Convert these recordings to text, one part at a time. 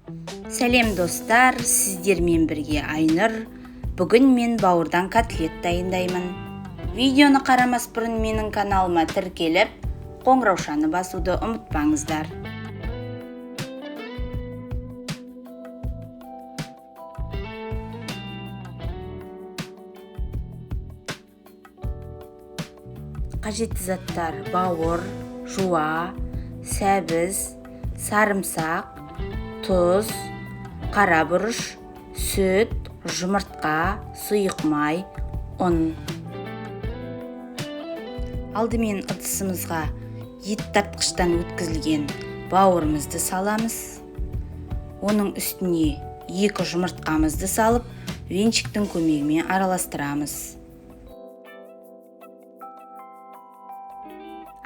Сәлем достар, сіздермен бірге Айнұр. Бүгін мен бауырдан котлет дайындаймын. Видеоны қарамас бұрын менің каналыма тіркеліп, қоңыраушаны басуды ұмытпаңыздар. Қажетті заттар: бауыр, жуа, сәбіз, сарымсақ, тұз, қара бұрыш, сүт, жұмыртқа, сұйық май, ұн. Алдымен ыдысымызға ет тартқыштан өткізілген бауырымызды саламыз. Оның үстіне 2 жұмыртқамызды салып, венчиктің көмегімен араластырамыз.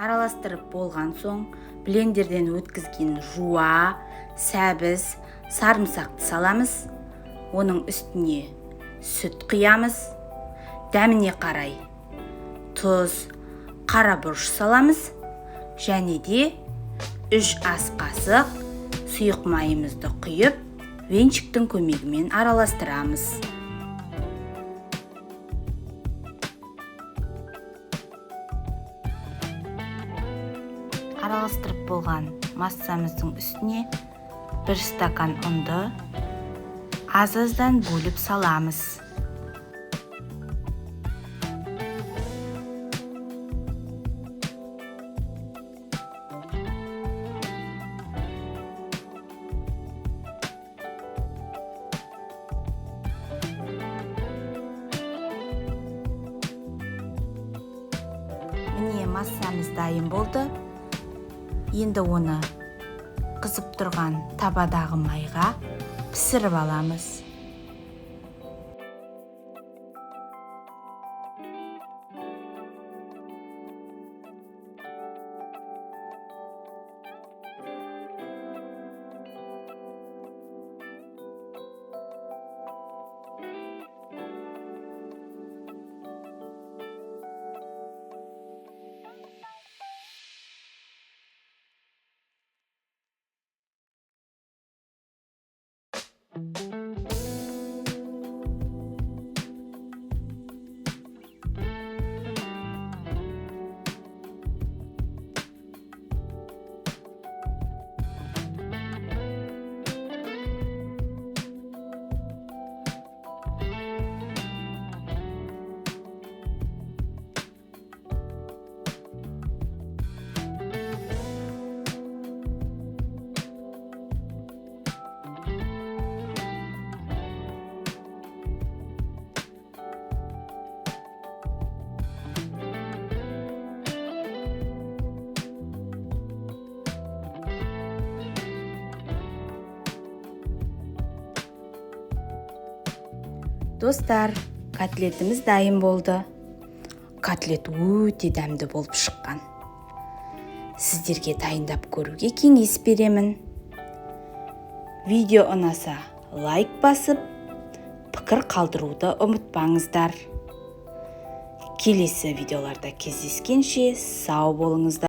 Араластырып болған соң, блендерден өткізген жуа, сәбіз, сарымсақты саламыз. Оның үстіне сүт құямыз. Дәміне қарай тұз, қара бұрыш саламыз. Және де 3 ас қасық сұйық майымызды құйып, венчиктің көмегімен араластырамыз. Араластырып болған массамыздың үстіне 1 стакан ұнды аз-аздан бөліп саламыз. Міне массамыз дайын болды. Енді оны қызып тұрған табадағы майға пісіріп аламыз. Достар, котлетіміз дайын болды. Котлет өте дәмді болып шыққан. Сіздерге дайындап көруге кеңес беремін. Видео ұнаса лайк басып, пікір қалдыруды ұмытпаңыздар. Келесі видеоларда кездескенше сау болыңыздар.